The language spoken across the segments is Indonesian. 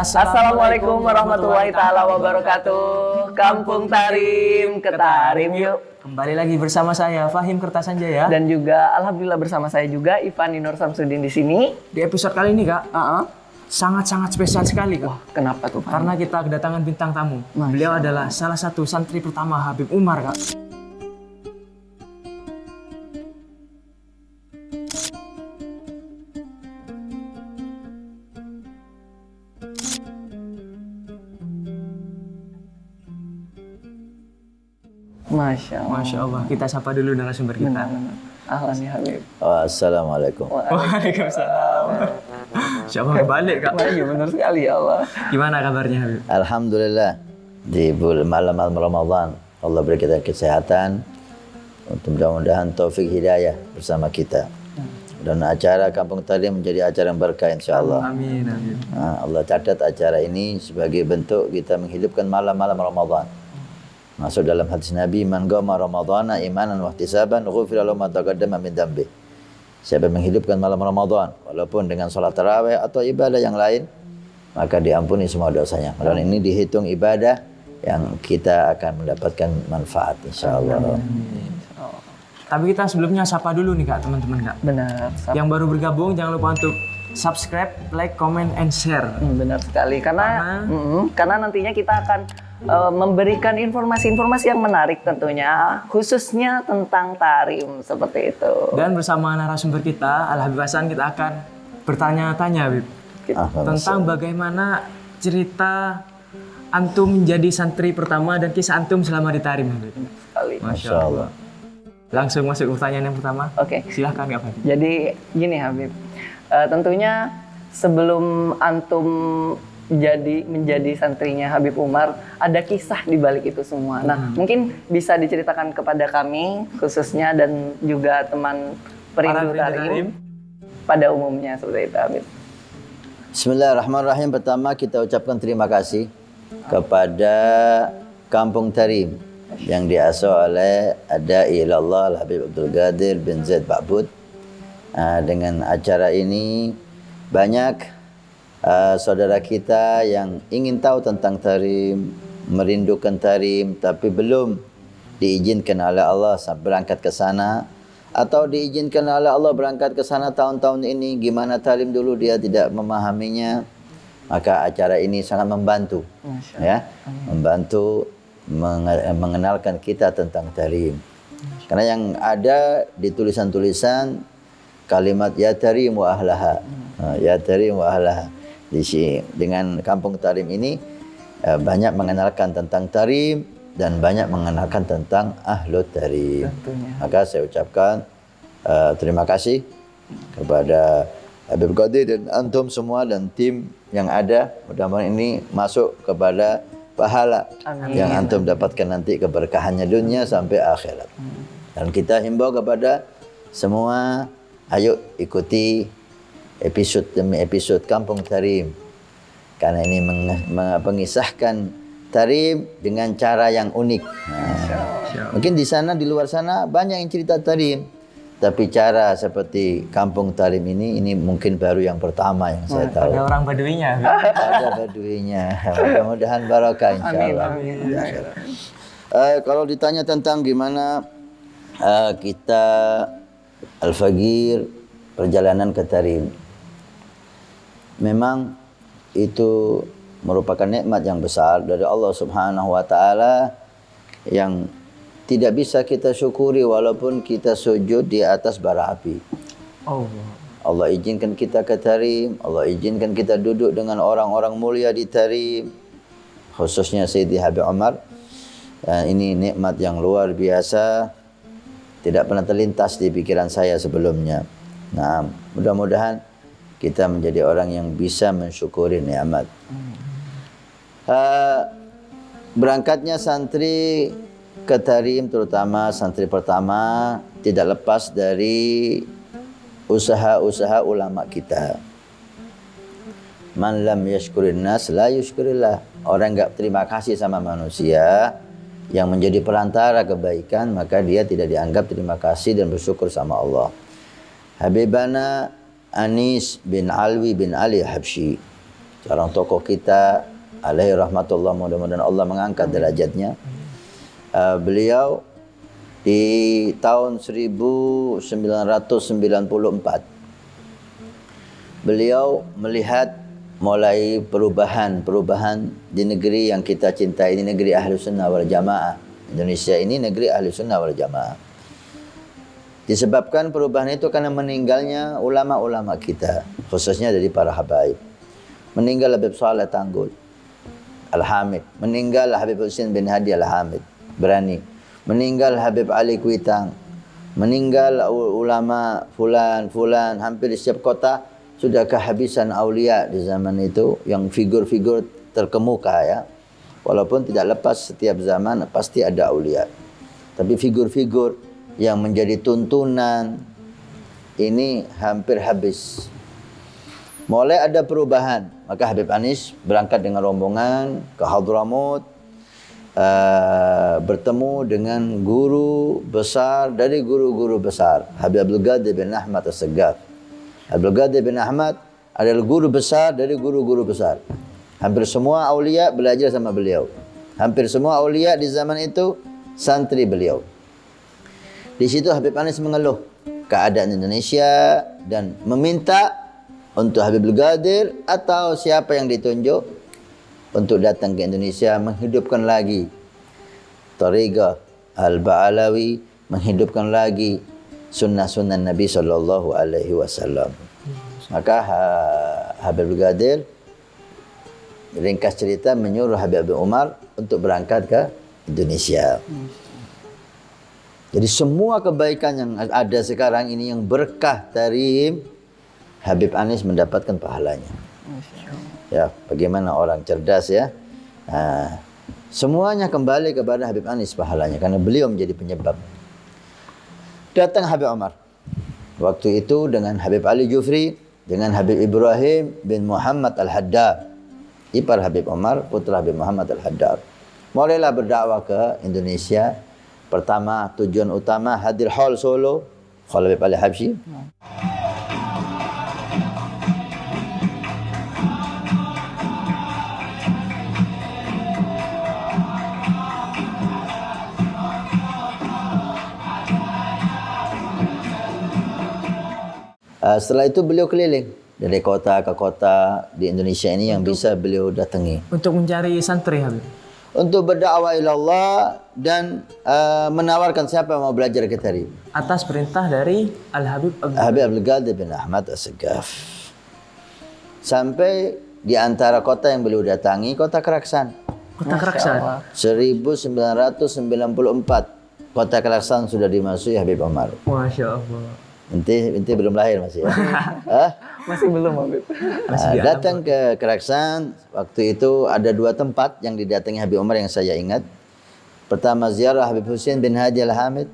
Assalamualaikum warahmatullahi taala wabarakatuh. Kampung Tarim, ke Tarim yuk. Kembali lagi bersama saya Fahim Kertasanjaya Dan juga alhamdulillah bersama saya juga Ivan Nur Samsudin di sini. Di episode kali ini Kak, sangat-sangat spesial sekali Kak. Wah, kenapa tuh Pak? Karena kita kedatangan bintang tamu. Beliau adalah salah satu santri pertama Habib Umar Kak. Masya Allah. Kita sapa dulu narasumber kita. Ahlan ya Habib. Assalamualaikum. Waalaikumsalam. Siapa balik Kak? Iya benar sekali ya Allah. Gimana kabarnya Habib? Alhamdulillah, di malam-malam Ramadan Allah beri kita kesehatan. Untuk mudah-mudahan taufik hidayah bersama kita. Dan acara Kampung Tarim menjadi acara yang berkah insyaAllah. Amin. Allah catat acara ini sebagai bentuk kita menghidupkan malam-malam Ramadan. Masuk dalam hadis Nabi, man qama ramadhana imanan wa ihtisaban ghufira lahu ma taqaddama min dhanbi. Siapa menghidupkan malam Ramadan walaupun dengan salat tarawih atau ibadah yang lain, maka diampuni semua dosanya. Dan ini dihitung ibadah yang kita akan mendapatkan manfaat insyaallah. Tapi kita sebelumnya sapa dulu nih Kak, teman-teman Kak. Benar. Yang baru bergabung jangan lupa untuk subscribe, like, comment, and share. Benar sekali karena nantinya kita akan memberikan informasi-informasi yang menarik tentunya, khususnya tentang tarim seperti itu. Dan bersama narasumber kita, Al Habib Hasan, kita akan bertanya-tanya Habib tentang bagaimana cerita antum menjadi santri pertama dan kisah antum selama di tarim Habib. Masya Allah. Langsung masuk ke pertanyaan yang pertama. Oke. Silahkan Kak Habib. Jadi gini Habib, tentunya sebelum antum menjadi santrinya Habib Umar, ada kisah di balik itu semua. Nah, mungkin bisa diceritakan kepada kami khususnya dan juga teman perindu tarim pada umumnya seperti itu Habib. Bismillahirrahmanirrahim. Pertama kita ucapkan terima kasih kepada Kampung Tarim yang diasuh oleh Adai ilallah Al-Habib Abdul Qadir bin Zaid Ba'bud. Dengan acara ini banyak saudara kita yang ingin tahu tentang tarim, merindukan tarim tapi belum diizinkan oleh Allah berangkat ke sana, atau diizinkan oleh Allah berangkat ke sana tahun-tahun ini, gimana tarim dulu dia tidak memahaminya. Maka acara ini sangat membantu, ya, membantu mengenalkan kita tentang tarim. Karena yang ada di tulisan-tulisan kalimat ya tarim wa ahlaha, ya tarim wa ahlaha. Dengan Kampung Tarim ini banyak mengenalkan tentang tarim dan banyak mengenalkan tentang ahlut tarim. Maka saya ucapkan terima kasih kepada Habib Qadir dan antum semua dan tim yang ada. Mudah-mudahan ini masuk kepada pahala yang antum dapatkan nanti, keberkahannya dunia sampai akhirat. Dan kita himbau kepada semua, ayo ikuti episode demi episode Kampung Tarim, karena ini mengisahkan tarim dengan cara yang unik. Mungkin di sana, di luar sana banyak yang cerita tarim, tapi cara seperti Kampung Tarim ini mungkin baru yang pertama yang saya tahu. Ada orang Baduinya. Ada Baduinya. Mudah-mudahan barakah insyaallah. Kalau ditanya tentang gimana kita Al-Faqir perjalanan ke tarim, memang itu merupakan nikmat yang besar dari Allah Subhanahu wa taala yang tidak bisa kita syukuri walaupun kita sujud di atas bara api. Allah izinkan kita ke tarim, Allah izinkan kita duduk dengan orang-orang mulia di tarim, khususnya Sayyidi Habib Umar. Ini nikmat yang luar biasa, tidak pernah terlintas di pikiran saya sebelumnya. Nah, mudah-mudahan kita menjadi orang yang bisa mensyukuri nikmat. Berangkatnya santri ke tarim, terutama santri pertama, tidak lepas dari usaha-usaha ulama kita. Man lam yashkurin nas la yushkurillah. Orang enggak terima kasih sama manusia yang menjadi perantara kebaikan, maka dia tidak dianggap terima kasih dan bersyukur sama Allah. Habibana Anis bin Alwi bin Ali Habsyi seorang tokoh kita, alaihi rahmatullah, mudah-mudahan Allah mengangkat derajatnya. Beliau di tahun 1994 beliau melihat mulai perubahan di negeri yang kita cintai ini, negeri Ahlus Sunnah wal Jamaah. Indonesia ini negeri Ahlus Sunnah wal Jamaah. Disebabkan perubahan itu karena meninggalnya ulama-ulama kita, khususnya dari para habaib. Meninggal Habib Saleh Tanggul Al-Hamid, meninggal Habib Husin bin Hadi Al-Hamid Berani, meninggal Habib Ali Kuitang, meninggal ulama fulan, hampir di setiap kota sudah kehabisan aulia di zaman itu, yang figur-figur terkemuka ya. Walaupun tidak lepas setiap zaman pasti ada aulia. Tapi figur-figur yang menjadi tuntunan ini hampir habis. Mulai ada perubahan, maka Habib Anis berangkat dengan rombongan ke Hadramaut, bertemu dengan guru besar dari guru-guru besar, Habib Abdul Qadir bin Ahmad As-Saggaf. Abdul Qadir bin Ahmad adalah guru besar dari guru-guru besar. Hampir semua aulia belajar sama beliau. Hampir semua aulia di zaman itu santri beliau. Di situ Habib Anis mengeluh keadaan Indonesia dan meminta untuk Habib Qadir atau siapa yang ditunjuk untuk datang ke Indonesia menghidupkan lagi Thariqah Al-Ba'alawi, menghidupkan lagi sunnah-sunnah Nabi sallallahu alaihi wasallam. Maka Habib Qadir ringkas cerita menyuruh Habib Umar untuk berangkat ke Indonesia. Jadi semua kebaikan yang ada sekarang ini yang berkah dari Habib Anis mendapatkan pahalanya. Ya, bagaimana orang cerdas ya. Semuanya kembali kepada Habib Anis pahalanya karena beliau menjadi penyebab. Datang Habib Umar. Waktu itu dengan Habib Ali Jufri, dengan Habib Ibrahim bin Muhammad Al-Haddad. Ipar Habib Umar, putra Habib Muhammad Al-Haddad. Mulailah berdakwah ke Indonesia. Pertama, tujuan utama hadir hall Solo, Hall Habib Ali Habsyi. Setelah itu beliau keliling dari kota ke kota di Indonesia ini yang bisa beliau datangi. Untuk mencari santri, Habib. Untuk berdakwah ilallah dan menawarkan siapa yang mau belajar ke Tarif. Atas perintah dari Al-Habib Abdul Qadir bin Ahmad As-Saggaf. Sampai di antara kota yang beliau datangi, kota Keraksan. Kota Keraksan. 1994 kota Keraksan sudah dimasuki Habib Umar. Masya Allah. Inti belum lahir masih ya. Masih belum, Habib. Datang ke Keraksan, waktu itu ada dua tempat yang didatangi Habib Umar yang saya ingat. Pertama ziarah Habib Husin bin Hadi Al-Hamid,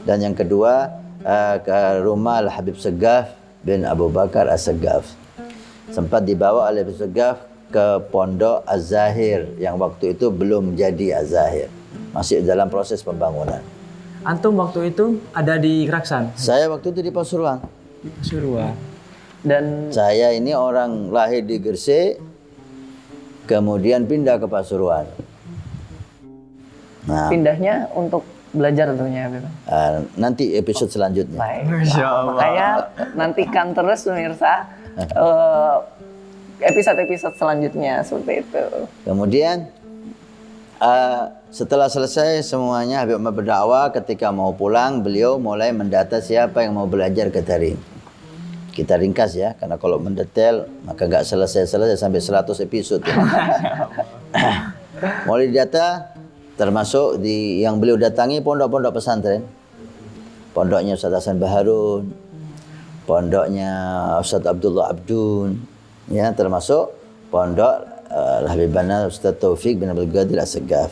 dan yang kedua ke rumah Al-Habib Saggaf bin Abu Bakar As-Saggaf. Sempat dibawa oleh Habib Saggaf ke Pondok Az-Zahir yang waktu itu belum jadi Az-Zahir, masih dalam proses pembangunan. Antum waktu itu ada di Keraksan? Saya waktu itu di Pasuruan. Pasuruan. Dan Saya ini orang lahir di Gresik, kemudian pindah ke Pasuruan. Nah, pindahnya untuk belajar tentunya, Habib. nanti episode selanjutnya. Baik. Masya Allah. Makanya nantikan terus pemirsa episode-episode selanjutnya seperti itu. Kemudian setelah selesai semuanya Habib Umar berdakwah, ketika mau pulang beliau mulai mendata siapa yang mau belajar ke Tarim. Kita ringkas ya, karena kalau mendetail maka nggak selesai-selesai sampai 100 episode. Ya. Mulai didata, termasuk di yang beliau datangi pondok-pondok pesantren. Pondoknya Ustaz Hasan Baharun, pondoknya Ustaz Abdullah Abdun, ya, termasuk pondok Habibana Ustaz Taufik bin Abdul Qadir As-Saggaf.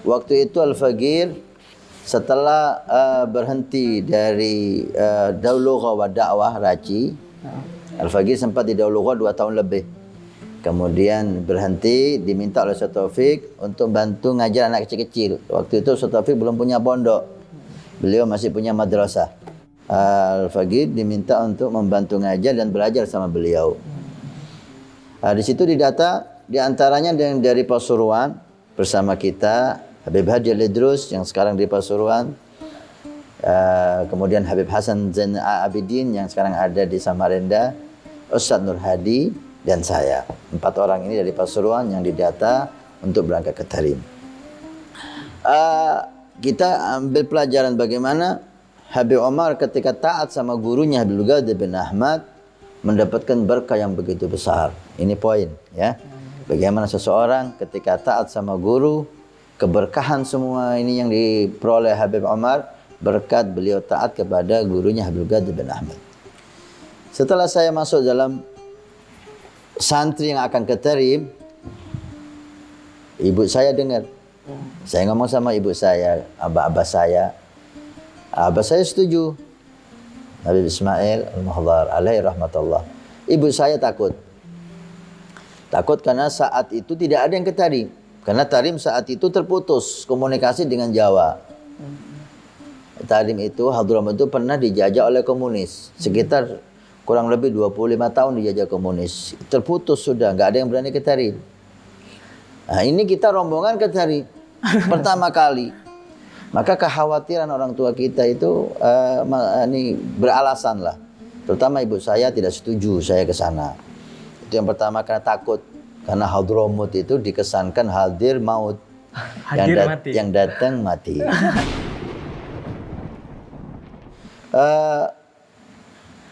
Waktu itu Al-Faqir setelah berhenti dari Darul Lughah wa Da'wah Raci, Al-Faqir sempat di Darul Lughah 2 tahun lebih. Kemudian berhenti, diminta oleh Ustaz Taufik untuk bantu ngajar anak kecil-kecil. Waktu itu Ustaz Taufik belum punya pondok, beliau masih punya madrasah. Al-Faqir diminta untuk membantu ngajar dan belajar sama beliau. Di situ didata di antaranya dari Pasuruan bersama kita Habib Hadi Al-Idrus yang sekarang di Pasuruan. Kemudian Habib Hasan Zain Abidin yang sekarang ada di Samarinda, Ustadz Nur Hadi dan saya. 4 orang ini dari Pasuruan yang didata untuk berangkat ke Tarim. Kita ambil pelajaran bagaimana Habib Omar ketika taat sama gurunya Habib Ghadir bin Ahmad mendapatkan berkah yang begitu besar. Ini poin ya. Bagaimana seseorang ketika taat sama guru, keberkahan semua ini yang diperoleh Habib Omar berkat beliau taat kepada gurunya Habib Ghadir bin Ahmad. Setelah saya masuk dalam santri yang akan ke Tarim, ibu saya dengar. Saya ngomong sama ibu saya, abah saya. Abah saya setuju. Habib Ismail Al-Muhdhar alaihi rahmatullah. Ibu saya takut. Takut karena saat itu tidak ada yang ke Tarim. Karena Tarim saat itu terputus komunikasi dengan Jawa. Tarim itu, Hadramaut itu pernah dijajah oleh komunis. Sekitar kurang lebih 25 tahun dijajah komunis. Terputus sudah, nggak ada yang berani ke Tarim. Nah, ini kita rombongan ke Tarim pertama kali. Maka kekhawatiran orang tua kita itu ini beralasan lah. Terutama ibu saya tidak setuju saya ke sana. Itu yang pertama karena takut. Karena Hadramaut itu dikesankan hadir maut. Yang datang mati.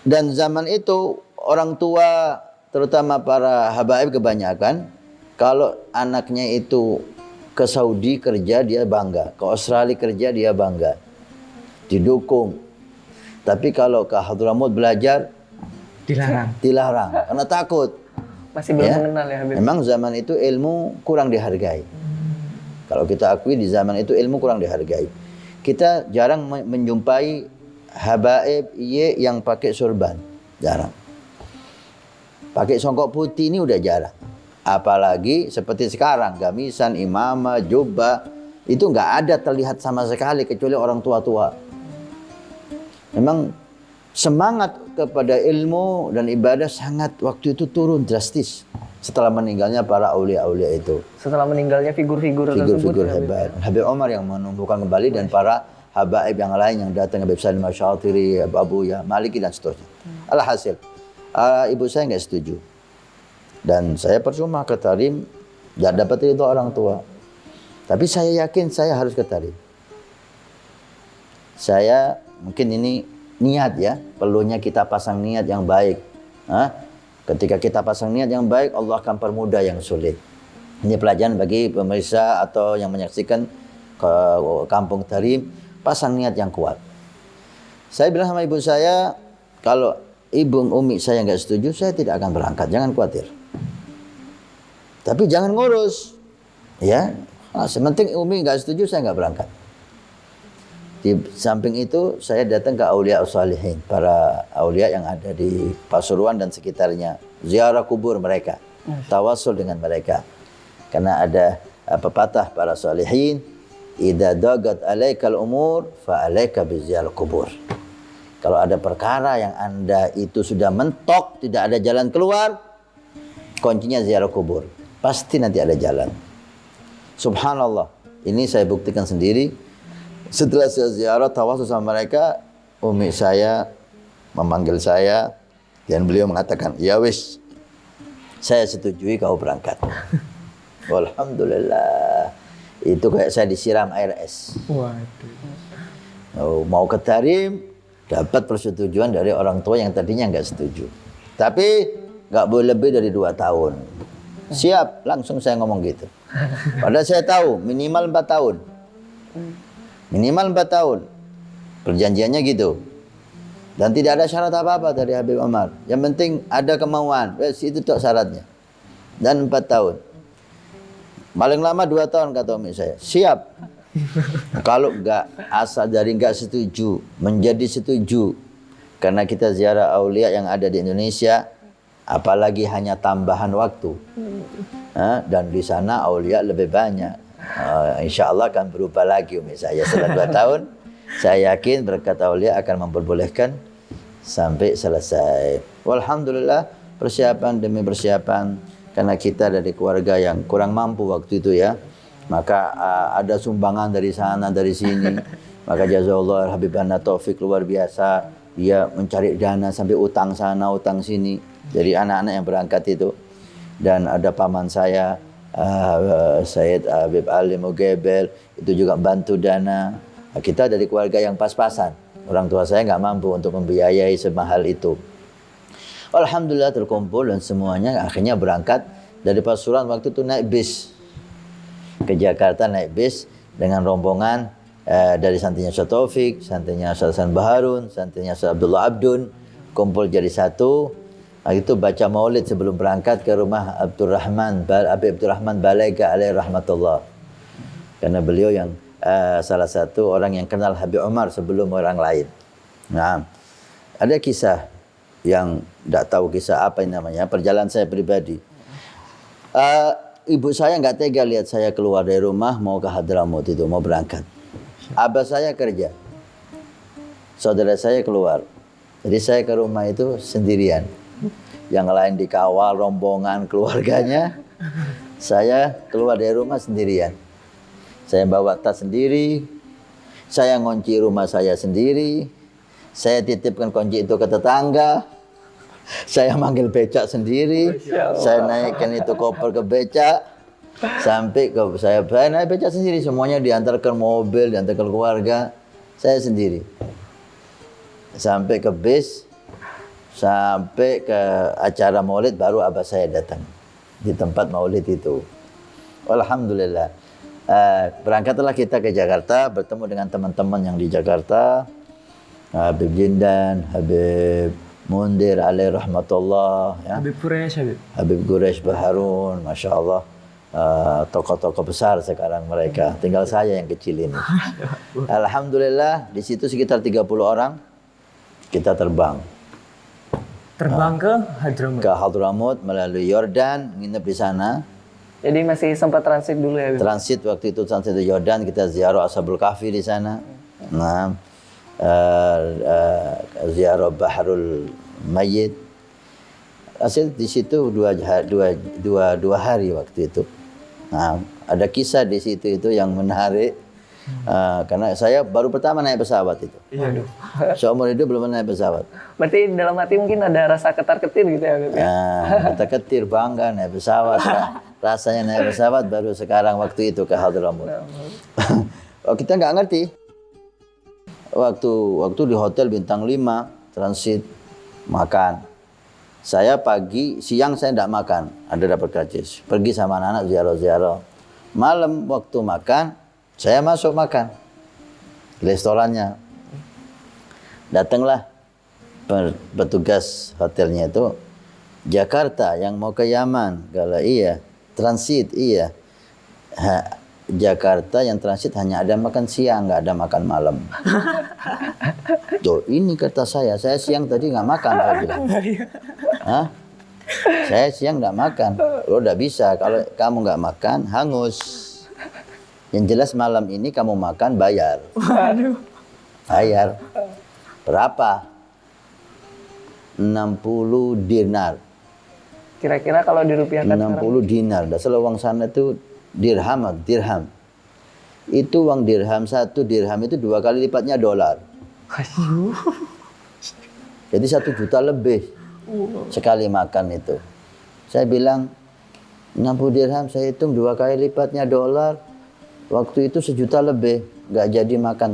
Dan zaman itu orang tua terutama para habaib kebanyakan kalau anaknya itu ke Saudi kerja dia bangga, ke Australia kerja dia bangga, didukung. Tapi kalau ke Hadramaut belajar dilarang karena takut. Masih belum mengenal ya Habib. Memang zaman itu ilmu kurang dihargai. Kalau kita akui di zaman itu ilmu kurang dihargai. Kita jarang menjumpai habaib yang pakai sorban, jarang. Pakai songkok putih ini udah jarang. Apalagi seperti sekarang, gamisan, imamah, jubah, itu nggak ada terlihat sama sekali kecuali orang tua-tua. Memang semangat kepada ilmu dan ibadah sangat waktu itu turun drastis setelah meninggalnya para aulia-aulia itu. Setelah meninggalnya figur-figur Figur-figur hebat. Habib Omar yang menumbuhkan kembali dan para habaib yang lain yang datang, Habib Salim Asy-Syatiri, Abu Ya, Maliki dan seterusnya. Alhasil, ibu saya nggak setuju. Dan saya percuma ke Tarim, tidak dapat ridho orang tua. Tapi saya yakin saya harus ke Tarim. Saya mungkin ini niat ya, perlunya kita pasang niat yang baik. Ketika kita pasang niat yang baik, Allah akan permudah yang sulit. Ini pelajaran bagi pemirsa atau yang menyaksikan ke Kampung Tarim, pasang niat yang kuat. Saya bilang sama ibu saya, kalau ibu umi saya nggak setuju, saya tidak akan berangkat, jangan khawatir. Tapi jangan ngurus, ya. Sementing umi nggak setuju, saya nggak berangkat. Di samping itu, saya datang ke aulia shalihin, para aulia yang ada di Pasuruan dan sekitarnya, ziarah kubur mereka, tawasul dengan mereka. Karena ada pepatah para shalihin, idza dagat alaikal umur, fa alaika biziarah kubur. Kalau ada perkara yang Anda itu sudah mentok, tidak ada jalan keluar, kuncinya ziarah kubur. Pasti nanti ada jalan. Subhanallah. Ini saya buktikan sendiri. Setelah saya ziarah tawasul sama mereka, umi saya memanggil saya dan beliau mengatakan, "Ya wis, saya setujui kau berangkat." Alhamdulillah. Itu kayak saya disiram air es. Waduh. Mau ke Tarim, dapat persetujuan dari orang tua yang tadinya nggak setuju. Tapi nggak boleh lebih dari 2 tahun. Siap, langsung saya ngomong gitu. Padahal saya tahu minimal 4 tahun. Minimal 4 tahun. Perjanjiannya gitu. Dan tidak ada syarat apa-apa dari Habib Omar. Yang penting ada kemauan. Itu tuh syaratnya. Dan 4 tahun. Paling lama 2 tahun kata umi saya. Siap. Kalau enggak, asal dari enggak setuju, menjadi setuju. Karena kita ziarah aulia yang ada di Indonesia, apalagi hanya tambahan waktu. Dan di sana aulia lebih banyak. Insya Allah akan berubah lagi umi saya. Setelah 2 tahun, saya yakin berkat aulia akan memperbolehkan sampai selesai. Walhamdulillah, persiapan demi persiapan karena kita dari keluarga yang kurang mampu waktu itu ya. Maka ada sumbangan dari sana dari sini. Maka jazakallah Habib Anna Taufik luar biasa. Dia mencari dana sampai utang sana utang sini. Jadi anak-anak yang berangkat itu. Dan ada paman saya Sayyid Habib Ali Mugebel itu juga bantu dana. Kita dari keluarga yang pas-pasan. Orang tua saya nggak mampu untuk membiayai semahal itu. Alhamdulillah terkumpul dan semuanya akhirnya berangkat dari Pasuruan waktu itu naik bis ke Jakarta, naik bis dengan rombongan dari santrinya Ustaz Taufik, santrinya Ustaz Hasan Baharun, santrinya Ustaz Abdullah Abdun, kumpul jadi satu. Itu baca maulid sebelum berangkat ke rumah Abdurrahman Balega alaihi rahmatullah. Karena beliau yang salah satu orang yang kenal Habib Umar sebelum orang lain. Nah, ada kisah yang tidak tahu kisah apa yang namanya, perjalanan saya pribadi. Ibu saya nggak tega lihat saya keluar dari rumah mau ke Hadramaut itu, mau berangkat. Abah saya kerja, saudara saya keluar. Jadi saya ke rumah itu sendirian. Yang lain dikawal rombongan keluarganya, saya keluar dari rumah sendirian. Saya bawa tas sendiri, saya ngunci rumah saya sendiri, saya titipkan kunci itu ke tetangga. Saya manggil becak sendiri, saya naikkan itu koper ke becak, sampai ke saya naik becak sendiri, semuanya diantarkan mobil, diantarkan keluarga, saya sendiri. Sampai ke bis, sampai ke acara maulid baru abah saya datang di tempat maulid itu. Alhamdulillah. Berangkatlah kita ke Jakarta, bertemu dengan teman-teman yang di Jakarta, Habib Jindan, Habib Mundir alaihi rahmatullah, ya. Habib Quraisy Baharun, Masya Allah, tokoh-tokoh besar sekarang mereka. Tinggal saya yang kecil ini. Alhamdulillah, di situ sekitar 30 orang kita terbang. Terbang ke Hadramaut. Ke Hadramaut melalui Yordan, nginep di sana. Jadi masih sempat transit dulu ya, Habib? Transit waktu itu transit di Yordan, kita ziarah Ashabul Kahfi di sana. Nah, ziarah Bahrul Mayyit. Hasil di situ dua hari waktu itu. Nah, ada kisah di situ itu yang menarik. Karena saya baru pertama naik pesawat itu. Iya. Seumur hidup belum naik pesawat. Berarti dalam hati mungkin ada rasa ketar-ketir gitu ya, Habib? Ketar-ketir, bangga naik pesawat. Rasanya naik pesawat baru sekarang waktu itu ke Hadramaut. Kita nggak ngerti. Waktu di hotel bintang 5 transit makan. Saya siang saya tidak makan, ada dapat karcis. Pergi sama anak-anak ziarah-ziarah. Malam waktu makan, saya masuk makan restorannya. Datanglah petugas hotelnya itu, Jakarta yang mau ke Yaman. Kalau iya, transit iya. Jakarta yang transit hanya ada makan siang, nggak ada makan malam. Tuh, ini kata saya siang tadi nggak makan, saya bilang. Hah? Saya siang nggak makan. Lo udah bisa, kalau kamu nggak makan, hangus. Yang jelas malam ini kamu makan, bayar. Waduh. Bayar. Berapa? 60 dinar. Kira-kira kalau dirupiahkan 60 dinar. Dasar uang sana itu dirham. Itu uang dirham, 1 dirham itu 2 kali lipatnya dolar. Jadi 1 juta lebih sekali makan itu. Saya bilang 60 dirham saya hitung 2 kali lipatnya dolar. Waktu itu 1 juta lebih, nggak jadi makan.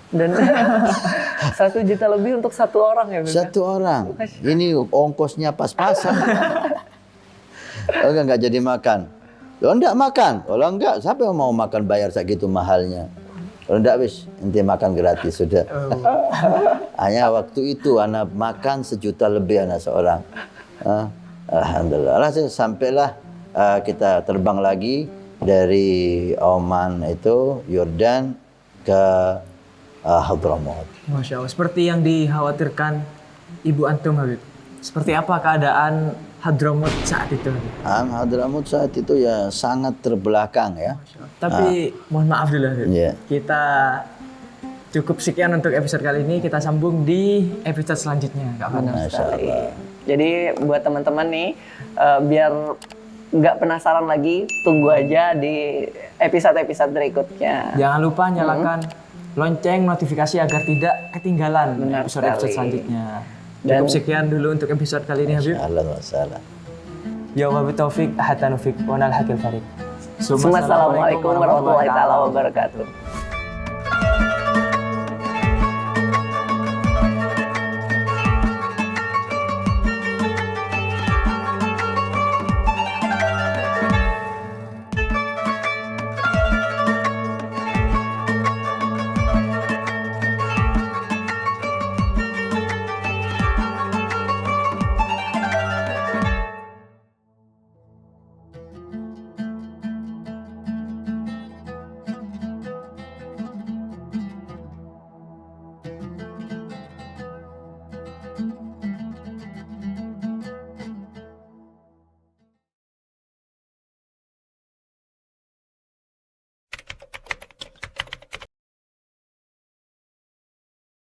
Dan 1 juta lebih untuk 1 orang ya, Habib? 1 orang. Ini ongkosnya pas-pasan. Nggak jadi makan. Lo enggak makan? Kalau enggak, siapa yang mau makan bayar segitu mahalnya? Kalau enggak wis, ente makan gratis sudah. Hanya waktu itu anak makan 1 juta lebih anak seorang. Alhamdulillah. Sampailah kita terbang lagi dari Oman itu Yordan ke Hadramaut. Masya Allah, seperti yang dikhawatirkan Ibu Antum, Habib. Seperti apa keadaan Hadramaut saat itu? Hadramaut saat itu ya sangat terbelakang ya. Tapi mohon maaf dulu, Yeah. Kita cukup sekian untuk episode kali ini. Kita sambung di episode selanjutnya. Masya Allah. Jadi buat teman-teman nih, biar nggak penasaran lagi, tunggu aja di episode-episode berikutnya. Jangan lupa nyalakan lonceng notifikasi agar tidak ketinggalan Benar episode-episode sekali. selanjutnya. Dan- Cukup sekian dulu untuk episode kali ini Habib. Allah wassalam. Ya wabillahi taufik, hatta nufik, wa nal hakil farik. Assalamualaikum warahmatullahi taala wabarakatuh.